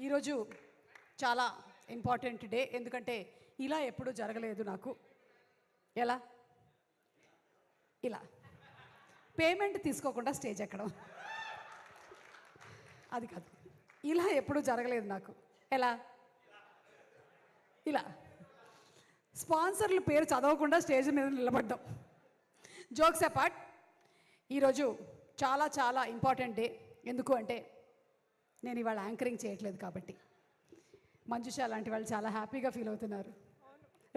ఈరోజు చాలా important day. ఎందుకంటే ఇలా ఎప్పుడూ జరగలేదు నాకు. ఎలా ఇలా పేమెంట్ తీసుకోకుండా స్టేజ్ ఎక్కడం, అది కాదు. ఇలా ఎప్పుడూ జరగలేదు నాకు. ఎలా ఇలా స్పాన్సర్ల పేరు చదవకుండా స్టేజ్ మీద నిలబడ్డాం. జోక్స్ అపార్ట్, ఈరోజు చాలా చాలా ఇంపార్టెంట్ డే. ఎందుకు అంటే నేను ఇవాళ యాంకరింగ్ చేయట్లేదు కాబట్టి. మంజుష లాంటి వాళ్ళు చాలా హ్యాపీగా ఫీల్ అవుతున్నారు.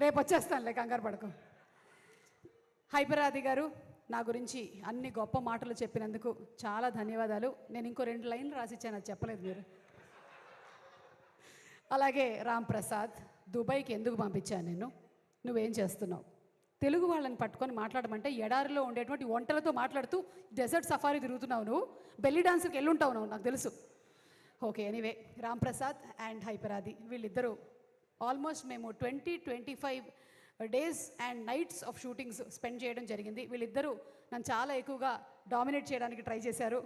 రేపు వచ్చేస్తానులే, కంగారు పడకు. హైపరాది గారు నా గురించి అన్ని గొప్ప మాటలు చెప్పినందుకు చాలా ధన్యవాదాలు. నేను ఇంకో 2 లైన్లు రాసిచ్చాను, అది చెప్పలేదు మీరు. అలాగే రామ్ ప్రసాద్, దుబాయ్కి ఎందుకు పంపించాను నేను, నువ్వేం చేస్తున్నావు? తెలుగు వాళ్ళని పట్టుకొని మాట్లాడమంటే ఎడారిలో ఉండేటువంటి వంటలతో మాట్లాడుతూ డెజర్ట్ సఫారీ తిరుగుతున్నావు నువ్వు. బెల్లీ డాన్స్కి వెళ్ళుంటావు నువ్వు, నాకు తెలుసు. Okay, anyway, Ram Prasad and Hyper Aadi వీళ్ళిద్దరూ ఆల్మోస్ట్ మేము 20-25 days and nights of shootings spend చేయడం జరిగింది. వీళ్ళిద్దరూ నన్ను చాలా ఎక్కువగా డామినేట్ చేయడానికి ట్రై చేశారు,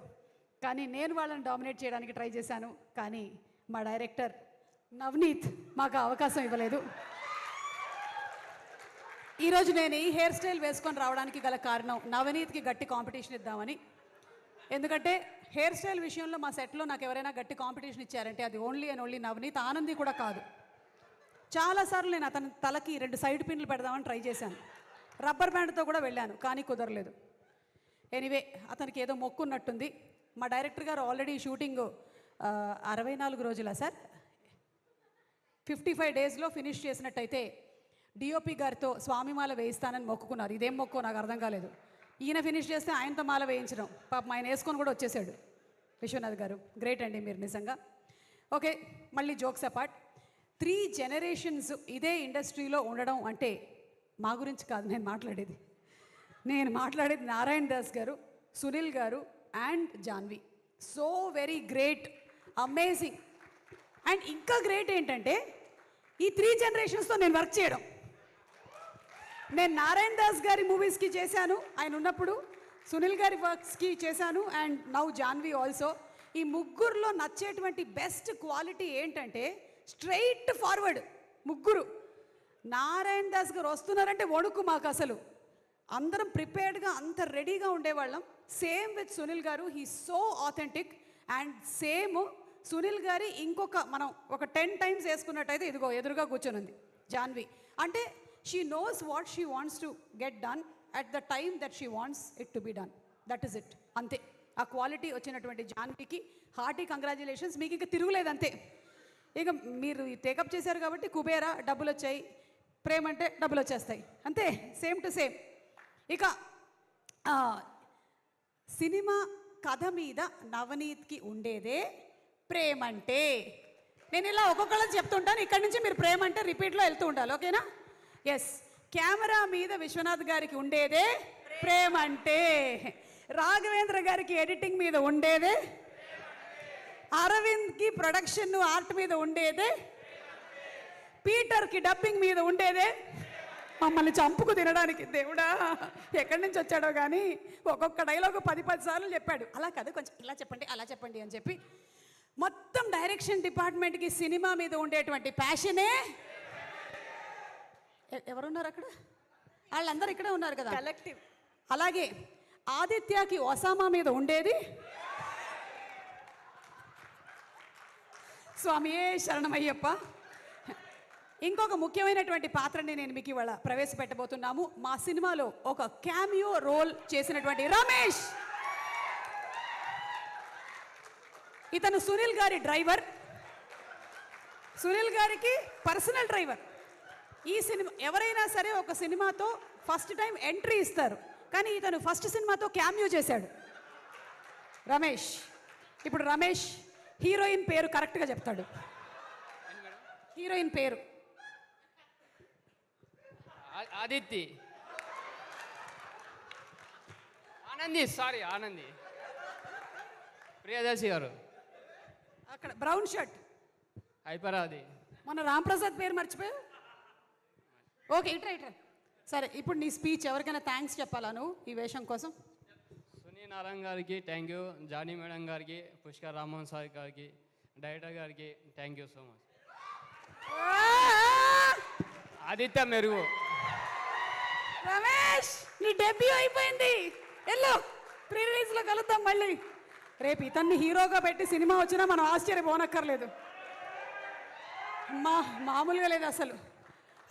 కానీ నేను వాళ్ళని డామినేట్ చేయడానికి ట్రై చేశాను. కానీ మా డైరెక్టర్ నవనీత్ మాకు అవకాశం ఇవ్వలేదు. ఈరోజు నేను ఈ హెయిర్ స్టైల్ వేసుకొని రావడానికి గల కారణం నవనీత్కి గట్టి కాంపిటీషన్ ఇద్దామని. ఎందుకంటే హెయిర్ స్టైల్ విషయంలో మా సెట్లో నాకు ఎవరైనా గట్టి కాంపిటీషన్ ఇచ్చారంటే అది only and only Navneet. Anandi కూడా కాదు. చాలాసార్లు నేను అతని తలకి 2 సైడ్ పిన్లు పెడదామని ట్రై చేశాను, రబ్బర్ బ్యాండ్తో కూడా వెళ్ళాను, కానీ కుదరలేదు. ఎనీవే, అతనికి ఏదో మొక్కు ఉన్నట్టుంది. మా డైరెక్టర్ గారు ఆల్రెడీ షూటింగ్ 64 రోజులా సార్, 55 డేస్లో ఫినిష్ చేసినట్టయితే డిఓపి గారితో స్వామిమాల వేయిస్తానని మొక్కుకున్నారు. ఇదేం మొక్కో నాకు అర్థం కాలేదు. ఈయన ఫినిష్ చేస్తే ఆయనతో మాల వేయించడం, పాపం ఆయన వేసుకొని కూడా వచ్చేసాడు. విశ్వనాథ్ గారు గ్రేట్ అండి మీరు నిజంగా. ఓకే, మళ్ళీ జోక్స్ అపార్ట్, 3 generations ఇదే ఇండస్ట్రీలో ఉండడం అంటే మా గురించి కాదు నేను మాట్లాడేది. నేను మాట్లాడేది నారాయణ దాస్ గారు, సునీల్ గారు and Janhvi. So very great, amazing. And ఇంకా గ్రేట్ ఏంటంటే ఈ 3 generationsతో నేను వర్క్ చేయడం. నేను నారాయణ దాస్ గారి మూవీస్కి చేశాను ఆయన ఉన్నప్పుడు, సునీల్ గారి వర్క్స్కి చేశాను, అండ్ నౌ జాన్వి ఆల్సో. ఈ ముగ్గురులో నచ్చేటువంటి బెస్ట్ క్వాలిటీ ఏంటంటే స్ట్రైట్ ఫార్వర్డ్. ముగ్గురు నారాయణ దాస్ గారు వస్తున్నారంటే వణుకు మాకు అసలు. అందరం ప్రిపేర్డ్గా అంత రెడీగా ఉండేవాళ్ళం. సేమ్ విత్ సునీల్ గారు, he so authentic. And same Sunil గారి ఇంకొక మనం ఒక 10 times వేసుకున్నట్టయితే ఇదిగో ఎదురుగా కూర్చొని ఉంది జాన్వి. అంటే she knows what she wants to get done at the time that she wants it to be done. That is it, అంతే. ఆ క్వాలిటీ వచ్చినటువంటి జాన్వికి హార్టీ కంగ్రాచులేషన్స్. మీకు ఇంకా తిరుగులేదు అంతే. ఇక మీరు టేకప్ చేశారు కాబట్టి కుబేరా డబ్బులు వచ్చాయి, ప్రేమ అంటే డబ్బులు వచ్చేస్తాయి, అంతే. Same to same. ఇక సినిమా కథ మీద నవనీత్కి ఉండేదే ప్రేమంటే. నేను ఇలా ఒక్కొక్కళ్ళని చెప్తుంటాను, ఇక్కడి నుంచి మీరు ప్రేమ అంటే రిపీట్లో వెళ్తూ ఉండాలి, ఓకేనా? ఎస్. కెమెరా మీద విశ్వనాథ్ గారికి ఉండేదే ప్రేమంటే, రాఘవేంద్ర గారికి ఎడిటింగ్ మీద ఉండేదే, అరవింద్కి ప్రొడక్షన్ ఆర్ట్ మీద ఉండేదే, పీటర్కి డబ్బింగ్ మీద ఉండేదే, మమ్మల్ని చంపుకు తినడానికి దేవుడా ఎక్కడి నుంచి వచ్చాడో కానీ ఒక్కొక్క డైలాగ్ 10 సార్లు చెప్పాడు. అలా కాదు, కొంచెం ఇలా చెప్పండి అలా చెప్పండి అని చెప్పి మొత్తం డైరెక్షన్ డిపార్ట్మెంట్కి సినిమా మీద ఉండేటువంటి ప్యాషనే. ఎవరున్నారు అక్కడ? వాళ్ళందరూ ఇక్కడే ఉన్నారు కదా, కలెక్టివ్. అలాగే ఆదిత్యకి ఒసామా మీద ఉండేది స్వామియే శరణమయ్యప్ప. ఇంకొక ముఖ్యమైనటువంటి పాత్రని నేను మీకు ఇవాళ ప్రవేశపెట్టబోతున్నాము. మా సినిమాలో ఒక క్యామియో రోల్ చేసినటువంటి రమేష్. ఇతను సునీల్ గారి డ్రైవర్, సునీల్ గారికి పర్సనల్ డ్రైవర్. ఈ సినిమా ఎవరైనా సరే ఒక సినిమాతో ఫస్ట్ టైం ఎంట్రీ ఇస్తారు, కానీ ఇతను ఫస్ట్ సినిమాతో క్యామియో చేశాడు రమేష్. ఇప్పుడు రమేష్ హీరోయిన్ పేరు కరెక్ట్గా చెప్తాడు. హీరోయిన్ పేరు ఆదిత్య ఆనంది, సారీ ఆనంది ప్రియదర్శి గారు. అక్కడ బ్రౌన్ షర్ట్ హైపరాది. మన రామ్ ప్రసాద్ పేరు మర్చిపోయావు. ఓకే, ఇట్రా. సరే, ఇప్పుడు నీ స్పీచ్. ఎవరికైనా థ్యాంక్స్ చెప్పాలా నువ్వు ఈ వేషం కోసం? సునీల్ నారాయణ గారికి థ్యాంక్ యూ, జానీ మేడం గారికి, పుష్కర్ రామ్మోహన్ సార్ గారికి, డైరెక్టర్ గారికి thank you so much. Aditya మెరుగు. రమేష్ నీ డెబ్యూ అయిపోయింది, ఎల్లో ప్రీ రిలీజ్లో కలుద్దాం మళ్ళీ. రేపు ఇతన్ని హీరోగా పెట్టి సినిమా వచ్చినా మనం ఆశ్చర్యపోనక్కర్లేదు, మామూలుగా లేదు అసలు.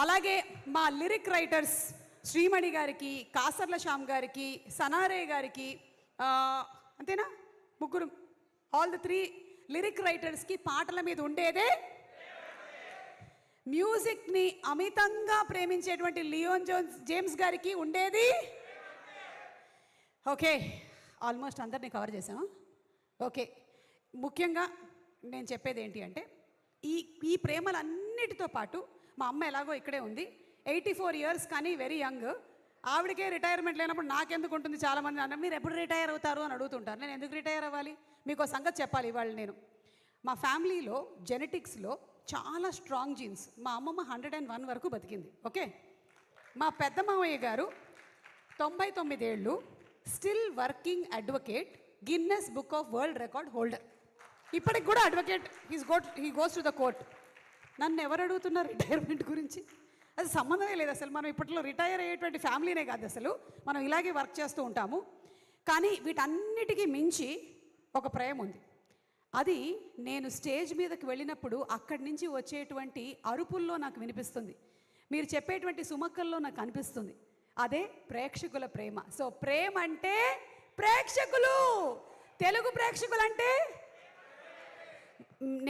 అలాగే మా లిరిక్ రైటర్స్ శ్రీమణి గారికి, కాసర్ల శ్యామ్ గారికి, సనారే గారికి, అంతేనా ముగ్గురు, ఆల్ ద 3 లిరిక్ రైటర్స్కి పాటల మీద ఉండేదే, మ్యూజిక్ని అమితంగా ప్రేమించేటువంటి లియోన్ జేమ్స్ గారికి ఉండేది. ఓకే, ఆల్మోస్ట్ అందరినీ కవర్ చేసాము. ఓకే, ముఖ్యంగా నేను చెప్పేది ఏంటి అంటే ఈ ప్రేమలన్నిటితో పాటు మా అమ్మ ఎలాగో ఇక్కడే ఉంది, 84 ఇయర్స్ కానీ వెరీ యంగ్. ఆవిడకే రిటైర్మెంట్ లేనప్పుడు నాకెందుకు ఉంటుంది? చాలామంది అన్నారు మీరు ఎప్పుడు రిటైర్ అవుతారు అని అడుగుతుంటారు. నేను ఎందుకు రిటైర్ అవ్వాలి? మీకు సంగతి చెప్పాలి ఇవాళ. నేను మా ఫ్యామిలీలో జెనెటిక్స్లో చాలా స్ట్రాంగ్ జీన్స్. మా అమ్మమ్మ 101 వరకు బతికింది. ఓకే, మా పెద్ద మామయ్య గారు 99 ఏళ్ళు, still working advocate, Guinness book of world record holder. ఇప్పటికి కూడా advocate, he goes to the court. నన్ను ఎవరు అడుగుతున్నారు రిటైర్మెంట్ గురించి? అది సంబంధమే లేదు అసలు. మనం ఇప్పట్లో రిటైర్ అయ్యేటువంటి ఫ్యామిలీనే కాదు అసలు, మనం ఇలాగే వర్క్ చేస్తూ ఉంటాము. కానీ వీటన్నిటికీ మించి ఒక ప్రేమ ఉంది. అది నేను స్టేజ్ మీదకి వెళ్ళినప్పుడు అక్కడి నుంచి వచ్చేటువంటి అరుపుల్లో నాకు వినిపిస్తుంది, మీరు చెప్పేటువంటి సుమక్కల్లో నాకు అనిపిస్తుంది. అదే ప్రేక్షకుల ప్రేమ. సో ప్రేమ అంటే ప్రేక్షకులు, తెలుగు ప్రేక్షకులు అంటే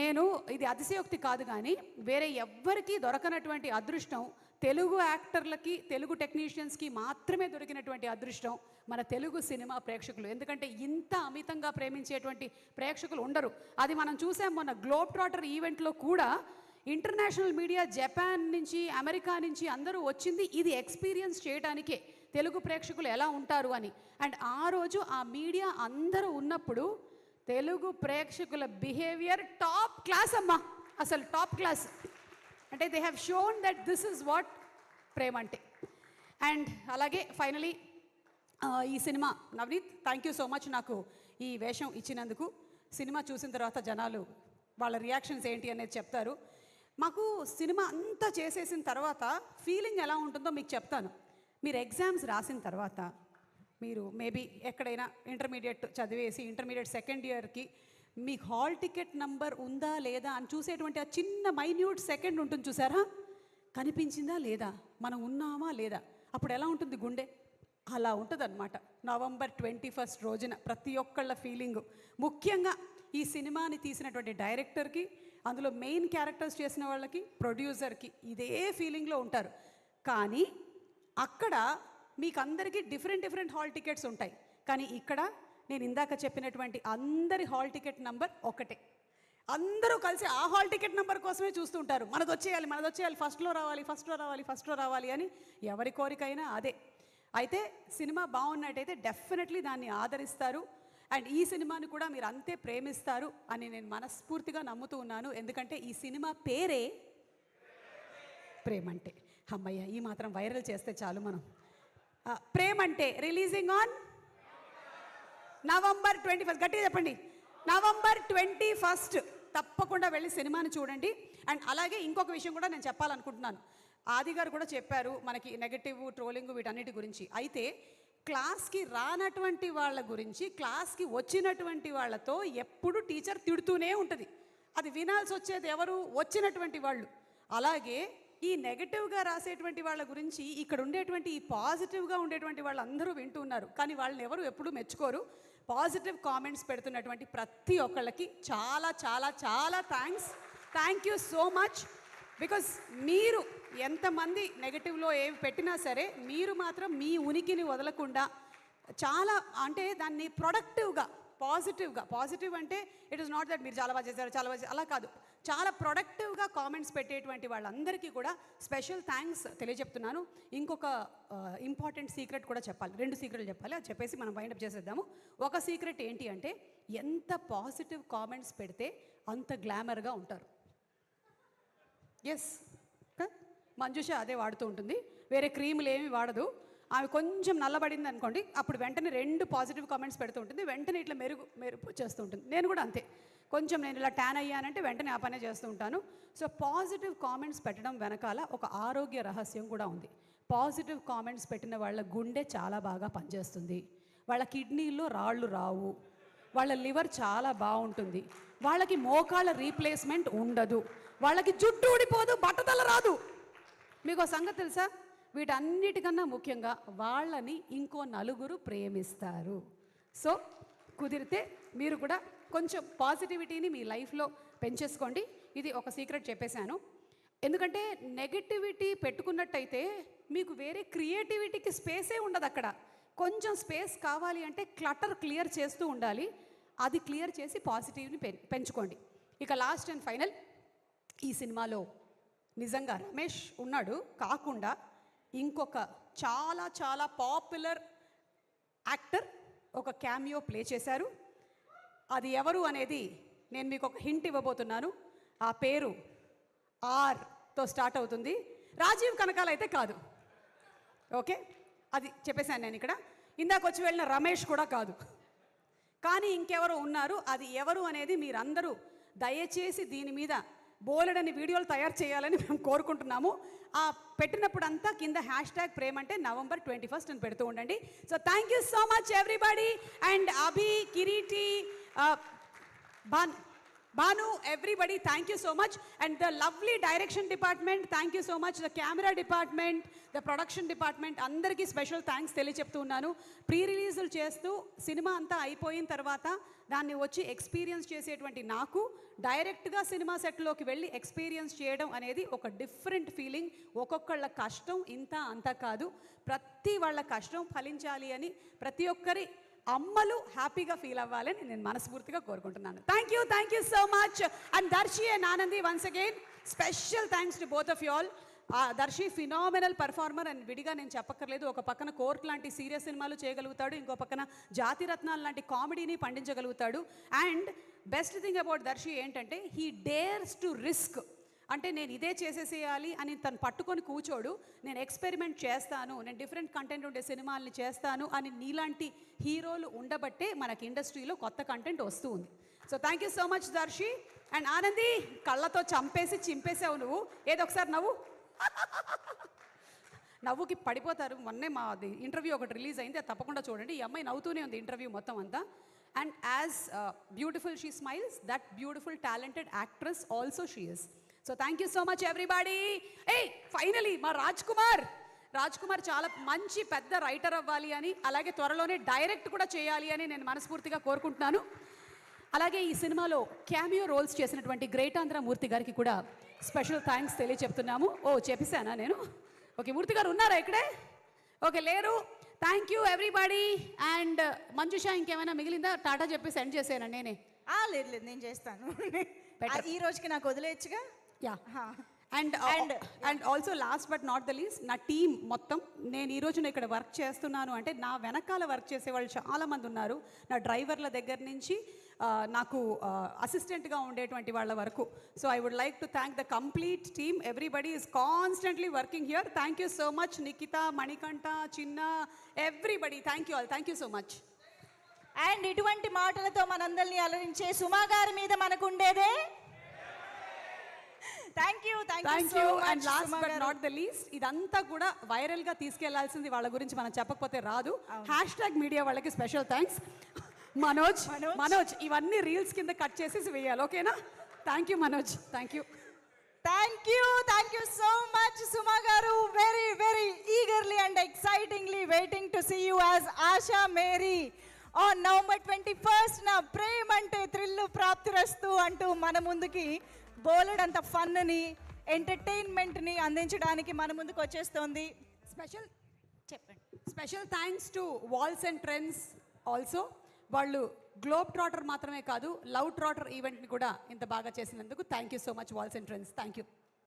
నేను ఇది అతిశయోక్తి కాదు కానీ వేరే ఎవ్వరికీ దొరకనటువంటి అదృష్టం తెలుగు యాక్టర్లకి, తెలుగు టెక్నీషియన్స్కి మాత్రమే దొరికినటువంటి అదృష్టం మన తెలుగు సినిమా ప్రేక్షకులు. ఎందుకంటే ఇంత అమితంగా ప్రేమించేటువంటి ప్రేక్షకులు ఉండరు. అది మనం చూసాం మొన్న గ్లోబ్ ట్రాటర్ ఈవెంట్లో కూడా. ఇంటర్నేషనల్ మీడియా, జపాన్ నుంచి, అమెరికా నుంచి అందరూ వచ్చింది ఇది ఎక్స్పీరియన్స్ చేయడానికే తెలుగు ప్రేక్షకులు ఎలా ఉంటారు అని. అండ్ ఆ రోజు ఆ మీడియా అందరూ ఉన్నప్పుడు తెలుగు ప్రేక్షకుల బిహేవియర్ టాప్ క్లాస్ అమ్మా, అసలు టాప్ క్లాస్. అంటే they have shown that this is what ప్రేమ అంటే. అండ్ అలాగే ఫైనలీ ఈ cinema, Navneet thank you so much నాకు ఈ వేషం ఇచ్చినందుకు. సినిమా చూసిన తర్వాత జనాలు వాళ్ళ రియాక్షన్స్ ఏంటి అనేది చెప్తారు. మాకు సినిమా అంతా చేసేసిన తర్వాత ఫీలింగ్ ఎలా ఉంటుందో మీకు చెప్తాను. మీరు ఎగ్జామ్స్ రాసిన తర్వాత, మీరు మేబీ ఎక్కడైనా ఇంటర్మీడియట్ చదివేసి ఇంటర్మీడియట్ సెకండ్ ఇయర్కి మీకు హాల్ టికెట్ నంబర్ ఉందా లేదా అని చూసేటువంటి ఆ చిన్న మైన్యూట్ సెకండ్ ఉంటుంది చూసారా, కనిపించిందా లేదా, మనం ఉన్నామా లేదా, అప్పుడు ఎలా ఉంటుంది గుండె? అలా ఉంటుంది అనమాట నవంబర్ 21 రోజున ప్రతి ఒక్కళ్ళ ఫీలింగు. ముఖ్యంగా ఈ సినిమాని తీసినటువంటి డైరెక్టర్కి, అందులో మెయిన్ క్యారెక్టర్స్ చేసిన వాళ్ళకి, ప్రొడ్యూసర్కి ఇదే ఫీలింగ్లో ఉంటారు. కానీ అక్కడ మీకు అందరికీ డిఫరెంట్ హాల్ టికెట్స్ ఉంటాయి. కానీ ఇక్కడ నేను ఇందాక చెప్పినటువంటి అందరి హాల్ టికెట్ నంబర్ ఒకటే. అందరూ కలిసి ఆ హాల్ టికెట్ నెంబర్ కోసమే చూస్తుంటారు. మనది వచ్చేయాలి, ఫస్ట్లో రావాలి అని ఎవరి కోరికైనా అదే. అయితే సినిమా బాగున్నట్టయితే డెఫినెట్లీ దాన్ని ఆదరిస్తారు. అండ్ ఈ సినిమాని కూడా మీరు అంతే ప్రేమిస్తారు అని నేను మనస్ఫూర్తిగా నమ్ముతూ ఉన్నాను. ఎందుకంటే ఈ సినిమా పేరే ప్రేమంటే. అమ్మయ్య, ఈ మాత్రం వైరల్ చేస్తే చాలు మనం. ప్రేమంటే రిలీజింగ్ ఆన్ నవంబర్ 21. గట్టిగా చెప్పండి, నవంబర్ 21 తప్పకుండా వెళ్ళి సినిమాని చూడండి. అండ్ అలాగే ఇంకొక విషయం కూడా నేను చెప్పాలనుకుంటున్నాను. ఆది గారు కూడా చెప్పారు మనకి నెగటివ్, ట్రోలింగ్ వీటన్నిటి గురించి. అయితే క్లాస్కి రానటువంటి వాళ్ళ గురించి క్లాస్కి వచ్చినటువంటి వాళ్ళతో ఎప్పుడు టీచర్ తిడుతూనే ఉంటుంది. అది వినాల్సి వచ్చేది ఎవరు? వచ్చినటువంటి వాళ్ళు. అలాగే ఈ నెగటివ్గా రాసేటువంటి వాళ్ళ గురించి ఇక్కడ ఉండేటువంటి ఈ పాజిటివ్గా ఉండేటువంటి వాళ్ళు అందరూ వింటున్నారు. కానీ వాళ్ళని ఎవరు ఎప్పుడూ మెచ్చుకోరు. పాజిటివ్ కామెంట్స్ పెడుతున్నటువంటి ప్రతి ఒక్కళ్ళకి చాలా చాలా చాలా thank you so much. Because మీరు ఎంతమంది నెగటివ్లో ఏమి పెట్టినా సరే మీరు మాత్రం మీ ఉనికిని వదలకుండా చాలా, అంటే దాన్ని ప్రొడక్టివ్గా, పాజిటివ్ అంటే ఇట్ ఈస్ నాట్ దట్ మీరు చాలా బాగా చేశారు అలా కాదు, చాలా ప్రొడక్టివ్గా కామెంట్స్ పెట్టేటువంటి వాళ్ళందరికీ కూడా స్పెషల్ థ్యాంక్స్ తెలియజెప్తున్నాను. ఇంకొక ఇంపార్టెంట్ సీక్రెట్ కూడా చెప్పాలి, 2 సీక్రెట్లు చెప్పాలి. అది చెప్పేసి మనం వైండప్ చేసేద్దాము. ఒక సీక్రెట్ ఏంటి అంటే ఎంత పాజిటివ్ కామెంట్స్ పెడితే అంత గ్లామర్గా ఉంటారు. ఎస్, మంజుష అదే వాడుతూ ఉంటుంది, వేరే క్రీములు ఏమి వాడదు. ఆమె కొంచెం నల్లబడింది అనుకోండి, అప్పుడు వెంటనే 2 పాజిటివ్ కామెంట్స్ పెడుతూ ఉంటుంది, వెంటనే ఇట్లా మెరుపు వచ్చేస్తూ ఉంటుంది. నేను కూడా అంతే, కొంచెం నేను ఇలా ట్యాన్ అయ్యానంటే వెంటనే ఆ పనే చేస్తూ ఉంటాను. సో పాజిటివ్ కామెంట్స్ పెట్టడం వెనకాల ఒక ఆరోగ్య రహస్యం కూడా ఉంది. పాజిటివ్ కామెంట్స్ పెట్టిన వాళ్ళ గుండె చాలా బాగా పనిచేస్తుంది, వాళ్ళ కిడ్నీలో రాళ్ళు రావు, వాళ్ళ లివర్ చాలా బాగుంటుంది, వాళ్ళకి మోకాళ్ళ రీప్లేస్మెంట్ ఉండదు, వాళ్ళకి జుట్టు ఊడిపోదు, బట్టతల రాదు. మీకు సంగతి తెలుసా? వీటన్నిటికన్నా ముఖ్యంగా వాళ్ళని ఇంకో నలుగురు ప్రేమిస్తారు. సో కుదిరితే మీరు కూడా కొంచెం పాజిటివిటీని మీ లైఫ్లో పెంచేసుకోండి. ఇది ఒక సీక్రెట్ చెప్పేశాను. ఎందుకంటే నెగటివిటీ పెట్టుకున్నట్టయితే మీకు వేరే క్రియేటివిటీకి స్పేసే ఉండదు. అక్కడ కొంచెం స్పేస్ కావాలి అంటే క్లటర్ క్లియర్ చేస్తూ ఉండాలి. అది క్లియర్ చేసి పాజిటివ్ని పెంచుకోండి. ఇక లాస్ట్ అండ్ ఫైనల్, ఈ సినిమాలో నిజంగా రమేష్ ఉన్నాడు కాకుండా ఇంకొక చాలా చాలా పాపులర్ యాక్టర్ ఒక క్యామియో ప్లే చేశారు. అది ఎవరు అనేది నేను మీకు ఒక హింట్ ఇవ్వబోతున్నాను. ఆ పేరు ఆర్తో స్టార్ట్ అవుతుంది. రాజీవ్ కనకాల అయితే కాదు. ఓకే, అది చెప్పేశాను నేను ఇక్కడ. ఇందాక వచ్చి వెళ్ళిన రమేష్ కూడా కాదు. కానీ ఇంకెవరో ఉన్నారు. అది ఎవరు అనేది మీరందరూ దయచేసి దీని మీద బోలెడని వీడియోలు తయారు చేయాలని మేము కోరుకుంటున్నాము. ఆ పెట్టినప్పుడంతా కింద #ప్రేమ్ అంటే November 21 అని పెడుతూ ఉండండి. So thank you so much everybody. And Abhi, Kiriti, Banu, everybody, thank you so much. And the lovely direction department, thank you so much. The camera department, the production department, andarki special thanks తెలియచెప్తున్నాను. ప్రీ రిలీజులు చేస్తూ cinema అంతా అయిపోయిన తర్వాత దాన్ని వచ్చి experience చేసేటువంటి నాకు డైరెక్ట్గా సినిమా సెట్లోకి వెళ్ళి ఎక్స్పీరియన్స్ చేయడం అనేది ఒక డిఫరెంట్ ఫీలింగ్. ఒక్కొక్కళ్ళ కష్టం ఇంత అంత కాదు, ప్రతి వాళ్ళ కష్టం ఫలించాలి అని ప్రతి ఒక్కరి అమ్మలు హ్యాపీగా ఫీల్ అవ్వాలని నేను మనస్ఫూర్తిగా కోరుకుంటున్నాను. Thank you so much. And Darshi and Anandi, once again special thanks to both of you all. Darshi phenomenal performer and విడిగా నేను చెప్పక్కర్లేదు. ఒక పక్కన కోర్ట్ లాంటి సీరియస్ సినిమాలు చేయగలుగుతాడు, ఇంకో పక్కన జాతిరత్నాలు లాంటి కామెడీని పండించగలుగుతాడు. And best thing about Darsi ఏంటంటే హీ డేర్స్ టు రిస్క్. అంటే నేను ఇదే చేసేసేయాలి అని తను పట్టుకొని కూర్చోడు. నేను ఎక్స్పెరిమెంట్ చేస్తాను, నేను డిఫరెంట్ కంటెంట్ ఉండే సినిమాల్ని చేస్తాను అని నీలాంటి హీరోలు ఉండబట్టే మనకి ఇండస్ట్రీలో కొత్త కంటెంట్ వస్తూ ఉంది. So thank you so much Darshi. And Anandi, కళ్ళతో చంపేసి చింపేసావు నువ్వు. ఏదో ఒకసారి నవ్వు. నవ్వుకి పడిపోతారు. మొన్నే మా ఇంటర్వ్యూ ఒకటి రిలీజ్ అయింది, అది తప్పకుండా చూడండి. ఈ అమ్మాయి నవ్వుతూనే ఉంది ఇంటర్వ్యూ మొత్తం అంతా. And as beautiful she smiles, that beautiful talented actress also she is. So thank you so much everybody. Finally మా రాజ్ కుమార్ చాలా మంచి పెద్ద రైటర్ అవ్వాలి అని, అలాగే త్వరలోనే డైరెక్ట్ కూడా చేయాలి అని నేను మనస్ఫూర్తిగా కోరుకుంటున్నాను. అలాగే ఈ సినిమాలో క్యామియో రోల్స్ చేసినటువంటి గ్రేట్ ఆంధ్ర మూర్తి గారికి కూడా స్పెషల్ థ్యాంక్స్ తెలియచెప్తున్నాము. చెప్పేశానా నేను? ఓకే, మూర్తి గారు ఉన్నారా ఇక్కడే? ఓకే, లేరు. Thank you everybody. And Manjusha, ఇంకేమైనా మిగిలిందా? టాటా చెప్పి సెండ్ చేసాను నేనే. లేదు, నేను చేస్తాను. ఈ రోజుకి నాకు వదిలేయచ్చుగా. Yeah. And also last but not the least, నా టీం మొత్తం, నేను ఈరోజు ఇక్కడ వర్క్ చేస్తున్నాను అంటే నా వెనకాల వర్క్ చేసే వాళ్ళు చాలామంది ఉన్నారు. నా డ్రైవర్ల దగ్గర నుంచి నాకు అసిస్టెంట్గా ఉండేటువంటి వాళ్ళ వరకు. So I would like to thank the complete team. Everybody is constantly working here. Thank you so much Nikhita, Manikanta, Chinna, everybody, thank you all. Thank you so much. And ఇటువంటి మాటలతో మనందరినీ అలరించే సుమా గారి మీద మనకు ఉండేదే thank you. And last but not the least, ఇదంతా కూడా వైరల్ గా తీసుకెళ్లాల్సింది, వాళ్ళ గురించి మనం చెప్పకపోతే రాదు. #మీడియా వాళ్ళకి స్పెషల్ థ్యాంక్స్. మనోజ్ ఇవన్నీ రీల్స్ కింద కట్ చేసేసి వేయాలి, ఓకేనా? Thank you Manoj. Thank you so much Suma గారు. Very very eagerly and excitingly waiting to see you as Asha Mary on November 21st. నా ప్రేమ అంటే థ్రిల్లు ప్రాప్తిరస్తు అంటూ మన ముందుకి బోలెడంత ఫన్ని, ఎంటర్టైన్మెంట్ని అందించడానికి మన ముందుకు వచ్చేస్తోంది. Special thanks to Walls and Trends also. వాళ్ళు గ్లోబ్ ట్రాటర్ మాత్రమే కాదు, లవ్ ట్రాటర్ ఈవెంట్ని కూడా ఇంత బాగా చేసినందుకు thank you so much Walls and Trends. Thank you.